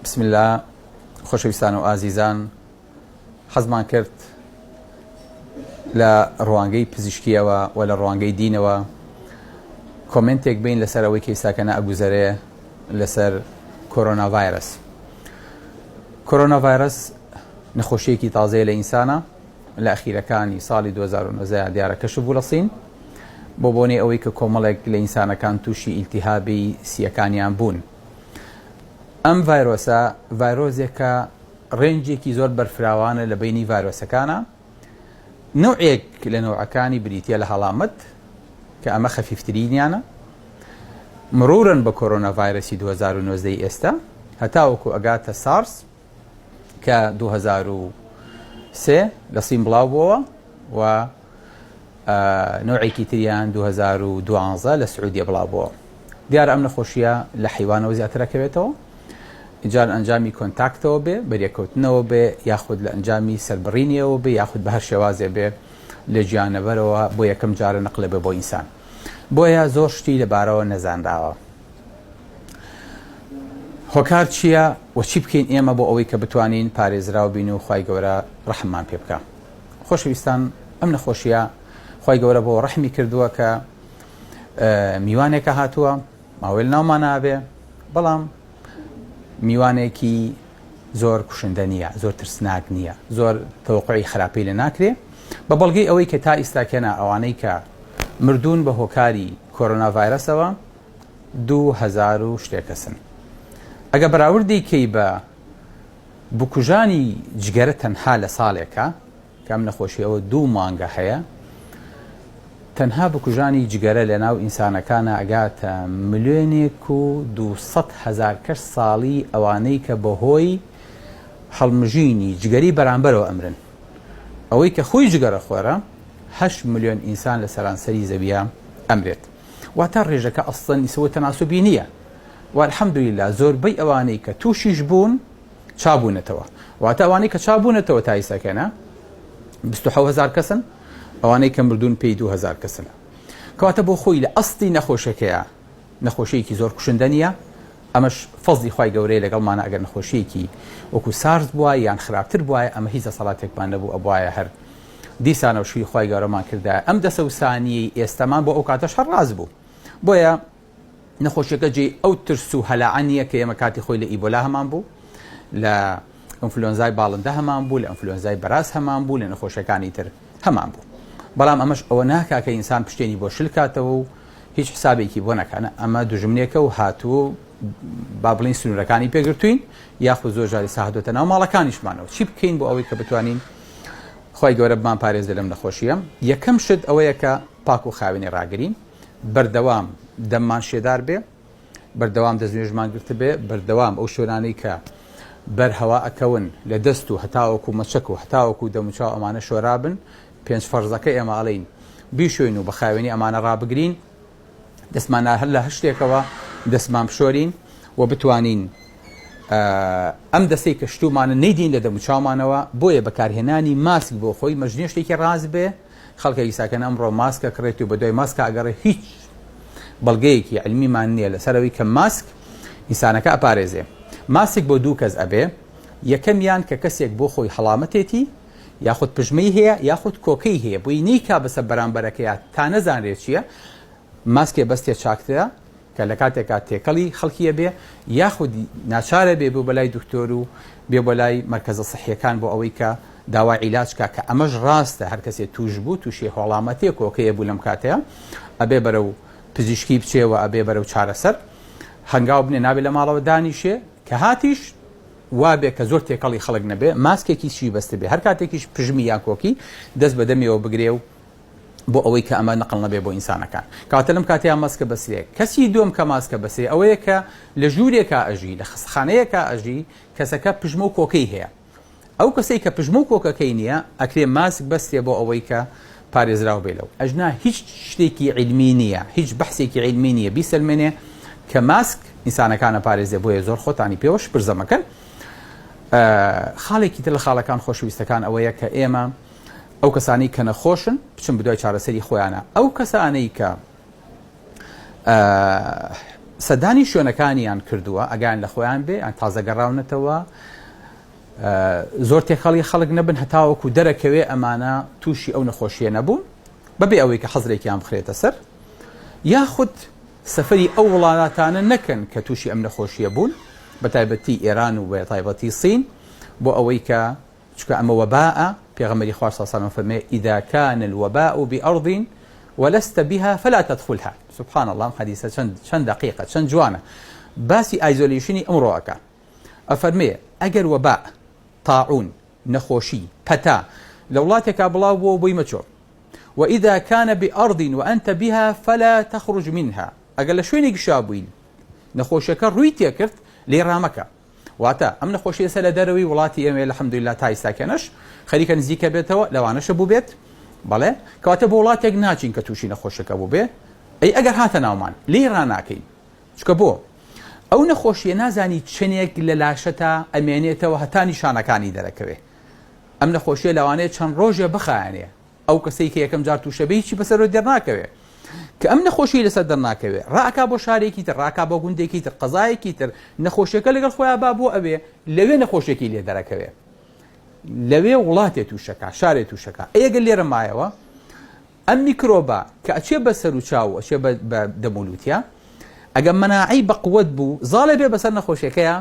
بسم الله خۆشەویستان و ئازیزان حەزمان کرد لە ڕوانگەی پزیشکیەوە و لە ڕوانگەی دینەوە کۆمنتێک بین لەسەر ئەوەی کە ئێستاکەنە ئەگوزەرێ لەسەر کۆرۆنا ڤایرەس. کۆرۆنا ڤایرەس نەخۆشیەکی تازەیە لە ئینسانە لە ئەخیرەکانی ساڵی 2019 دیارە کەشف بوو لە سین بۆ بۆنەی ئەوەی کە کۆمەڵێک لە ئینسانەکان تووشی ئیلتیهابی سیەکانیان بوون. ئەم ڤایرۆسە ڤایرۆزێکە ڕێنجێکی زۆر بەرفراوانە لە بینی ڤایرۆسەکانە، نوعێک لە نوعەکانی بریتیە لە هەڵامەت کە ئەمە خەفیفترینیانە مرورن بە کۆرۆنا ڤایرەسی 2019 ئێستا هەتاوەکو ئەگاتە سارس کە 2003 لە سین بڵاو بووەوە و نوعێکی تریان 2012 لە سعودیە بڵاو بووە. دیارە ئەم نەخۆشیە لە حیوانەوە زیاترەکەوێتەوە، ئینجا لە ئەنجامی کۆنتاکتەوە بێ، بەریەکەوتنەوە بێ، یاخود لە ئەنجامی سەربڕینیەوە بێ، یاخود بە هەر شێوازێ بێ لە گیانەبەرەوە بۆ یەکەم جارە نەقلە بێ بۆ ئینسان. بۆیە زۆر شتی لەبارەوە نەزانراوە. هۆکار چییە و چی بکەین ئێمە بۆ ئەوەی کە بتوانین پارێزراو بین و خوای گەورە ڕەحممان پێ بکە. خۆشەویستان، ئەم نەخۆشیە خوای گەورە بۆ ڕەحمی کردووە کە میوانێکە هاتووە ماوەی ناومان نابێ، بەڵام میوانێکی زۆر کوشندە نییە، زۆر ترسناک نییە، زۆر تەوقعی خراپەی لە ناکرێ بە بەڵگەی ئەوەی کە تا ئێستاکەنە ئەوانەی کە مردوون بە هۆکاری کۆرۆنا ڤایرەسەوە 2000 و شتێک کەسن. ئەگە بەراوردی کەی بە بکوژانی جگەرە تەنها لە ساڵێکە کە ئەم نەخۆشیەوە 2 مانگە هەیە، تەنها بکوژانی جگەرە لە ناو ئینسانەکانە ئەگاتە 1,200,000 کەس ساڵی ئەوانەی کە بەهۆی هەڵمژینی جگەری بەرامبەرەوە ئەمرن. ئەوەی کە خۆی جگەرە خۆرە 8 ملیۆن ئینسان لە سەرانسەری زەویە ئەمرێت. واتە ڕێژەکە ئەسڵەن ئیسەوە تەناسوبی نییە و الحەمدولیلا زۆربەی ئەوانەی کە تووشیش بوون چابوونەتەوە. واتە ئەوانەی کە چابوونەتەوە تا ئێستاکەنە 27,000 کەسن، ئەوانەی کە مردوون پێی 2000 کەسنە. کەواتە بۆ خۆی لە ئەستی نەخۆشەکەیە نەخۆشیەکی زۆر کوشندە نییە. ئەمەش فەزلی خوای گەورەی لەگەڵمانە ئەگەر نەخۆشیەکی وەکو سارس بووە یان خراپتر بووە ئەمە هیچ دەسەڵاتێکمان نەبوو، ئەبوایە هەر دیسانە و شووی خوای گەورەمان کردایە. ئەم دەسەوسانی ئێستامان بۆ ئەو کاتەش هەر ڕاز بوو. بۆیە نەخۆشیەکە جێ ئەو ترس و هەلاعانیە کە ئێمە کاتی خۆی لە ئیبۆلا هەمان بوو، لە ئەنفلۆنزای باڵندە هەمان بوو، لە ئەنفلۆنزای بەراز هەمان بوو، لە نەخۆشیەکانی تر هەمان بوو. بەڵام ئەمەش ئەوە ناکا کە ئینسان پشتێنی بۆ شل کاتەوە و هیچ حسابێکی بۆ نەکانە. ئەمە دوژمنێکە و هاتووە با بڵین سنوورەکانی پێگرتوین یاخود زۆر جاری ساهاتۆتە ناو ماڵەکانیشمانەوە. چی بکەین بۆ ئەوەی کە بتوانین خۆی گەورە بمان پارێزە لەم نەخۆشیە؟ یەکەم شت ئەوەیە کە پاک و خاوێنی ڕاگرین، بەردەوام دەممان شێدار بێ، بەردەوام دەستنوێژمان گرت بێ، بەردەوام ئەو شوێنانەی کە بەرهەوا ئەکەون لە دەست و هەتاوەکو مەچەک و هەتاوەکو دەموچاو ئەمانە شۆرابن. 5 فەرزەکە ئێمە ئەڵین بیشۆین و بە خاوێنی ئەمانە ڕابگرین، دەستمان هەر لە هەر شتێکەوە دەستمان بشۆرین و بتوانین ئەم دەستەی کە شتومانە نەیدین لە دەموچاومانەوە. بۆیە بەکارهێنانی ماسک بۆ خۆی مەژنێ شتێکی ڕاز بێ. خەڵکە ئیساکەن ئەمڕۆ ماسکە کڕێت و بە دوای ماسکە ئەگەڕێ هیچ بەڵگەیەکی علمیمان نییە لەسەرەوەی کە ماسک ئینسانەکە ئەپارێزێ. ماسک بۆ 2 کەس ئەبێ، یەکەمیان کە کەسێک بۆ خۆی هەڵامەتێتی یاخود پژمەی هەیە یاخود کۆکەی هەیە بۆی نیکا بەسە بەرامبەرەکەیە تا نەزانرێت چییە، ماسکێ بەستێ چاکترە کە لە کاتێکا تێکەڵی خەڵکیە بێ، یاخود ناچارە بێ بۆ بەلای دکتۆر و بێ بەلای مەرکەزە سەحیەکان بۆ ئەوەی کە داوای عیلاجکە کە ئەمەش ڕاستە هەر کەسێ توش بوو تووشی هەڵامەتێ کۆکەیە بوو لەم کاتەیە ئەبێ بەرەو پزیشکی بچێەوە، ئەبێ بەرەو چارەسەر، هەنگاو بنێ نابێ لە ماڵەوە دانیشێ کە هاتیش وابێ کە زۆر تێکەڵی خەڵک نەبێ، ماسکێکی شی بەستە بێ، هەر کاتێکیش پژمی یان کۆکی دەست بەدەمیەوە بگرێ و بۆ ئەوەی کە ئەمە نەقڵ نەبێ بۆ ئینسانەکان. کاتە لەم کاتەیە ماسکە بەسرێ. کەسی دووەم کە ماسکە بەسرێ ئەوەیە کە لە ژوورێکە ئەژی، لە خستخانەیەکە ئەژی، کەسەکە پژمە و کۆکەی هەیە. ئەو کەسەی کە پژمە و کۆکەکەی نییە ئەکرێ ماسک بەستێ بۆ ئەوەی کە پارێزراو بێ لەو. ئەژنا هیچ شتێکی علمی نییە، هیچ بەحسێکی علمی نییە بیسەلمێنێ کە ماسک ئینسانەکانە پارێزێ. بۆیە زۆر خۆتانی پێوەش پرزەمەکەن. خاڵێکی تر لە خاڵەکان خۆشەویستەکان ئەوەیە کە ئێمە ئەو کەسانی کە نەخۆشن بچن بدوای چارەسەری خۆیانە. ئەو کەسانەی کە سەدانی شوێنەکانیان کردووە ئەگەیان لە خۆیان بێ ئەن تازە گەڕاونەتەوە زۆر تێکەڵی خەڵک نەبن هەتاوەکو دەرەکەوێ ئەمانە تووشی ئەو نەخۆشیە نەبوون بەبێ ئەوەی کە حەزرێکیان بخرێتە سەر یاخود سەفەری ئەو وڵاتانە نەکەن کە تووشی ئەم نەخۆشیە بوون بە تایبەتی ئێران و بە تایبەتی سین بۆ ئەوەی کە چکە ئەمە وەباءە پێغەمبەری خوا صلی الله علیه و سلم فەرمێ إذا كان الوباء بأرض ولست بها فلا تدخلها. سبحان الله حديثة چەند دقيقة چەند جوانە باسی ئایزۆلیشنی ئەمڕۆەکە ئەفەرمێ ئەگەر وەباء طاعون نەخۆشی پەتا لە وڵاتێکا بڵاو بۆ بۆی مەچۆ وإذا كان بأرض وأنت بها فلا تخرج منها ئەگەر لە شوێنێکی شابووین نەخۆشیەکە ڕووی تێکرد لێ ڕامەکە واتە ئەم نەخۆشیە سەر لە دەرەوەی وڵاتی ئێمە الحەمدولله تا ئێستاکەنەش خەریکە نزیکە بێتەوە لەوانەشە بوو بێت بەڵێ کەواتە بۆ وڵاتێک ناچین کە تووشی نەخۆشیەکە بوو بێ ئەی ئەگەر هاتە ناومان لێ ڕناکەین چکە بۆ ئەو نەخۆشیە نازانی چنێک لە لاشەتە ئەمێنێتەوە هەتا نیشانەکانی دەرەکەوێ ئەم نەخۆشیە لەوانەیە چەند ڕۆژێ بخایانێ ئەو کەسەی کە یەکەم جار تووشەبەی چی بەسەرۆ دەرناکەوێ کە ئەم نەخۆشی لەسەر دەرناکەوێ ڕاکا بۆ شارێکی تر ڕاکا بۆ گوندێکی تر قەزایەکی تر نەخۆشیەکە لەگەڵ خۆیان با بۆ ئەوێ لەوێ نەخۆشیێکی لێ دەرەکەوێ لەوێ وڵاتێ تووشەکە شارێ تووشەکە ئەگەر لێرە مایەوە ئەم میکرۆبە کە ئەچێ بە سەر و چاو ئەچێ بە دەمولوتیا ئەگەر مەناعی بەقوت بوو زاڵێ بێ بەسەر نەخۆشیەکەیە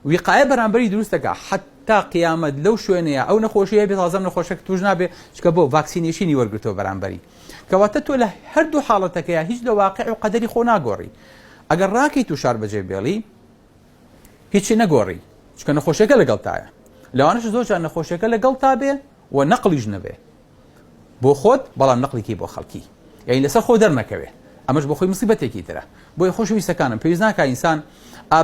ویقایە بەرامبەری دروستەکە حتا قیامەت لەو شوێنەیە ئەو نەخۆشیە بێت تازەم نەخۆشیەکە توش نابێ چکە بۆ ڤاکسینێشنی وەرگرتەوە بەرامبەری کەواتە تۆ لە هەردوو حاڵەتەکەیە هیچ لە واقع و قەدەری خۆ ناگۆڕی ئەگەر ڕاکەی تو شار بەجێ بێڵی هیچی نەگۆڕی چکە نەخۆشیەکە لەگەڵ تایە لەوانەش زۆرجار نەخۆشیەکە لەگەڵ تا بێ و نەقلیش نەبێ بۆ خۆت بەڵام نەقلێکی بۆ خەڵکی یعنی لەسەر خۆ دەرنەکەوێ ئەمەش بۆ خۆی مصیبەتێکی ترە بۆیە خۆشەویستەکانم پێویست ناکە ئینسان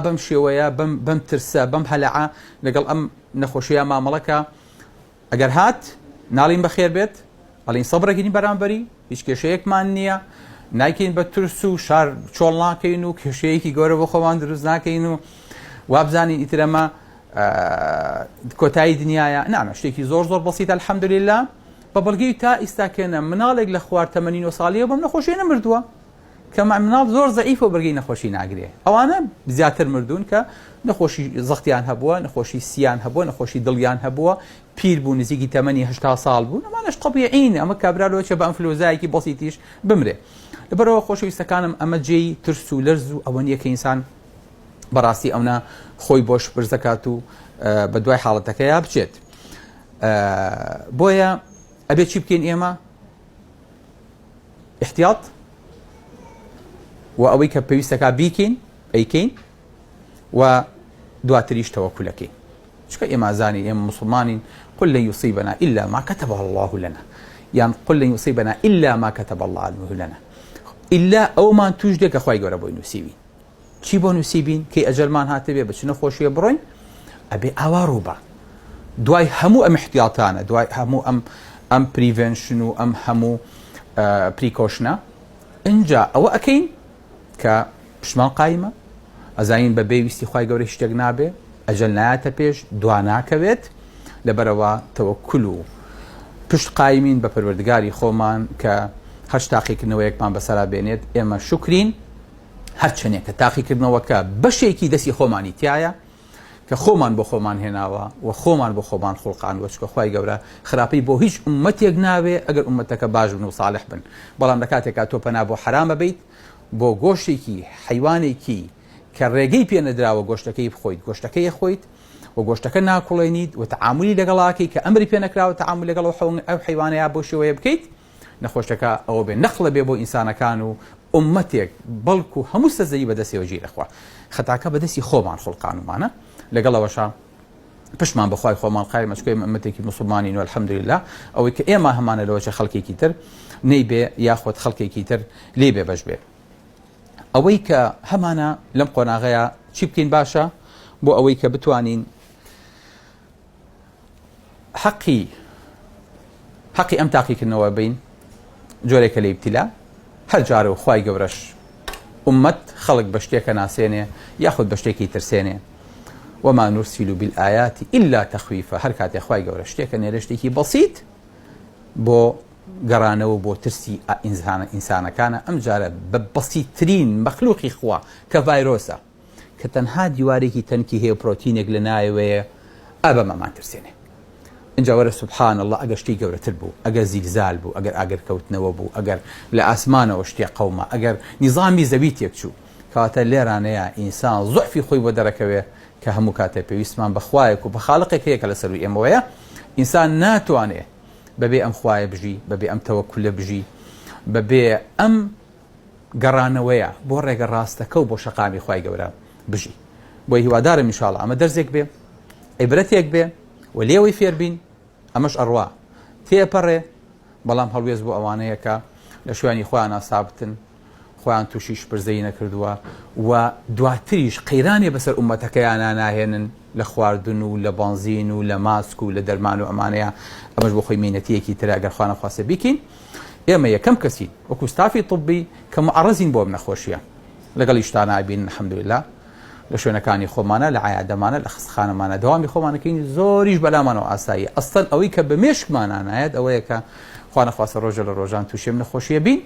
بەم شێوەیە بەم ترسە بەم هەلەعە لەگەڵ ئەم نەخۆشیە مامەڵەکە ئەگەر هات ناڵین بەخێر بێت ئەڵین سەبرەکەین بەرامبەری هیچ کێشەیەکمان نییە نایکەین بە ترس و شار چۆڵ ناکەین و کێشەیەکی گەورە بۆ خۆمان دروست ناکەین و وابزانین ئیترەمە کۆتایی دنیاە نانە شتێکی زۆر زۆر بەسیط الحەمدولله بە بەڵگەی تا ئیستاکێنە مناڵێک لە خوار 89 ساڵیە بەم نەخۆشیە نەمردووە کە مناڵ زۆر زەعیف و بەرگەی نەخۆشی ناگرێ ئەوانە زیاتر مردوون کە نەخۆشی زەختیان هەبووە نەخۆشی سییان هەبووە نەخۆشی دڵیان هەبووە پیر بوو نزیکی تەمەنی 80 ساڵ بوو ئەمانەش طبیعینە ئەمە کابرالەوە چە بە ئەنفلۆزایەکی بەسیتیش بمرێ لەبەرەوە خۆشەویستەکانم ئەمە جێی ترس و لەرز و ئەوە نییە کە ئینسان بەڕاستی ئەونا خۆی بۆش برز دەکات و بە دوای حاڵەتەکەیە بچێت بۆیە ئەبێ چی بکەین ئێمە احتیاط و ئەوەی کە پێویستەکە بیکەین ئەیکەین و دواتریش تەوەکولەکەین چکە ئێمە زانی ئێمە مسلمانین قل لن يصيبنا إلا ما كتب الله لنا یان قل لن يصيبنا إلا ما كتب الله لنا إلا ئەومان توش دێکە خوای گەورە بۆی نووسیبین چی بۆ نووسیبین کەی ئەجەلمان هاتەبێ بە چ نەخۆشیە بڕۆین ئەبێ ئاوا ڕووبە دوای هەموو ئەم احتیاطانە دوای هەموو ئەم پریڤێنشن و ئەم هەموو پریکۆشنە اینجا ئەوە ئەکەین کە پشمان قایمە ئەزانین بە بێویستی خوای گەورە شتێک نابێ ئەجەل نایەتە پێش دوا ناکەوێت لەبەرەوە تەوەککول و پشت قایمین بە پەروەردگاری خۆمان کە هەر تاقیکردنەوەیەکمان بەسەرا بێنێت ئێمە شکرین هەرچەنێک کە تاقیکردنەوەکە بەشێکی دەستی خۆمانی تایە کە خۆمان بۆ خۆمان هێناوە و خۆمان بۆ خۆمان خوڵقان وەچکە خوای گەورە خراپەی بۆ هیچ ئومەتێک ناوێ ئەگەر ئومەتەکە باش بن و صالح بن بەڵام لە کاتێکا تۆ پەنا بۆ حرامە بیت بۆ گۆشتێکی حیوانێکی کە ڕێگەی پێ نەدراوە گۆشتەکەی بخۆیت گۆشتەکەی خۆیت و گۆشتەکە ناکوڵێنیت و تەعاملی لەگەڵاکەی کە ئەمری پێ نەکراوە تەعامل لەگەڵ ئەو حیوانەیە بۆ شێوەیە بکەیت نەخۆشەکە ئەوە بێ نەخڵە بێ بۆ ئینسانەکان و ئومەتێک بەڵکو هەموو سەزەی بەدەستەوە گیرەخوا خەتاکە بەدەستی خۆمان خوڵقانومانە لەگەڵەوەشە پشمان بەخوای خۆمان قایمە چکە ئومەتێکی موسڵمانین و الحەمدولله ئەوەی کە ئێمە هەمانە لەوەچە خەڵکێکی تر نەیبێ یاخۆت خەڵکێکی تر لێ بێ بەش بێ ئەوەی کە هەمانە لەم قۆناغەیە چی بکەین باشە بۆ ئەوەی کە بتوانین حەقی ئەم تاقیکردنەوە بین جۆرێکە لە ئیبتیلا هەر جارە و خوای گەورەش ئومەت خەڵک بە شتێکە ناسێنێ یاخود بە شتێکی ترسێنێ وما نرسل بالآيات إلا تخويفا هەر کاتێ خوای گەورە شتێکە نێرە شتێکی بەسیط بۆ گەڕانەوە بۆ ترسی ئینسانەکانە ئەم جارە بە بەسیترین مەخلوقی خوا کە ڤایرۆسە کە تەنها دیوارێکی تەنکی هەیە پرۆتینێک لە ناوەیە ئابە مەمان ترسێنێ اینجا وەرە سوبحان الله ئەگەر شتی گەورەتر بوو ئەگەر زیلزال بوو ئەگەر ئاگرکەوتنەوە بوو ئەگەر لە ئاسمانەوە شتێ قەومە ئەگەر نیزامی زەوی تێکچوو کاتە لێرانەیە ئینسان زوعفی خۆی بۆ دەرەکەوێ کە هەموو کاتێ پێویستمان بە خوایەک و بە خاڵقێک هەیە کە لەسەر ئێمەوەیە ئینسان ناتوانێت بەبێ ئەم خوایە بژی بەبێ ئەم تەوەکولە بژی بەبێ ئەم گەڕانەوەیە بۆ ڕێگە ڕاستەکە و بۆ شەقامی خوای گەورە بژی بۆی هیوادارم ئینشاڵڵا ئەمە دەرزێک بێ عیبرەتێک بێ و لێوەی فێربین ئەمەش ئەڕوا تێپەڕێ بەڵام هەڵوێز بۆ ئەوانەیە کە لە شوێنی خۆیان ناسابتن خۆیان تووشیش پرزەی نەکردووە و دواتریش قەیرانێ بەسەر ئومەتەکەیان ناهێنن لە خواردن و لە بانزین و لە ماسک و لە دەرمان و ئەمانەیە ئەمەش بۆ خۆی مینەتیەکی تر ئەگەر خوا نەخواستە بیکەین ئێمە یەکەم کەسی وەکو ستافی طبی کە معەڕەزین بۆ ئەم نەخۆشیە لەگەڵ ئیشتانە ئابین الحەمدوللا لە شوێنەکانی خۆمانە لە عایادەمانە لە خستخانەمانە دەوامی خۆمانەکەین زۆریش بەلامانەوە ئاساییە ئەستەن ئەوەی کە بە مێشکمانە نایەت ئەوەیە کە خوا نەخواستە ڕۆژە لە ڕۆژان تووشێم نەخۆشیە بین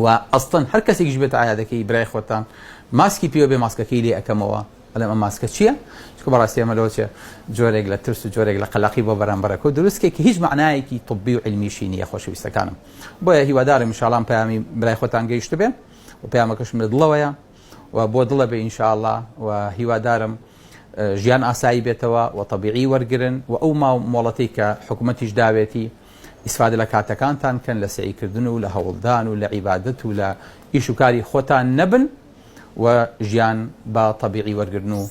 و ئەستەن هەر کەسێکیش بێتە عایادەکەی برای خۆتان ماسکی پێوە بێ ماسکەکەی لێ ئەەکەمەوە ئەلێم ئەم ماسکە چییە؟ چکە بەڕاستی ئەمە لەوەچێ جۆرێک لە ترس و جۆرێک لە قەلاقی بۆ بەرامبەرەکە و دروستکێکی هیچ معنایەکی طبی و علمیشی نییە خۆشەویستەکانم بۆیە هیوادارم ئینشاڵڵا پەیامی برای خۆتان گەیشت بێ و پەیامەکەشم لە دڵەوەیە و بۆ دڵە بێ ئینشاءڵڵا و هیوادارم ژیان ئاسایی بێتەوە و طبیعی وەرگرن و ئەو مۆڵەتەی کە حکوومەتیش داوێتی ئیسفادە لە کاتەکانتان کەن لە سعیکردن و لە هەوڵدان و لە عیبادەت و لە ئیش و کاری خۆتان نەبن و ژیان بە طبیعی وەرگرن و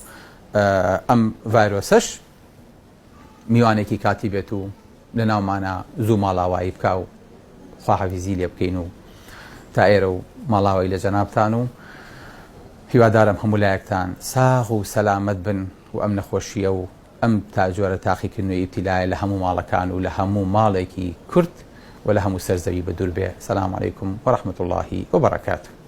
ئەم ڤایرۆسەش میوانێکی کاتی بێت و لە ناومانە زوو ماڵاوایی بکە و خواحەفیزی لێ بکەین و تا ئێرە و ماڵاوایی لە جەنابتان و هیوادارم هەموو لایەکتان ساغ و سەلامەت بن و ئەم نەخۆشیە و ئەم تا جۆرە تاقیکردنەوەی ئیبتیلایە لە هەموو ماڵەکان و لە هەموو ماڵێکی کورد و لە هەموو سەرزەوی بە دوور بێ. سەلام عەلەیکم وەڕەحمەتوڵڵاهی وبەرەکاتوه.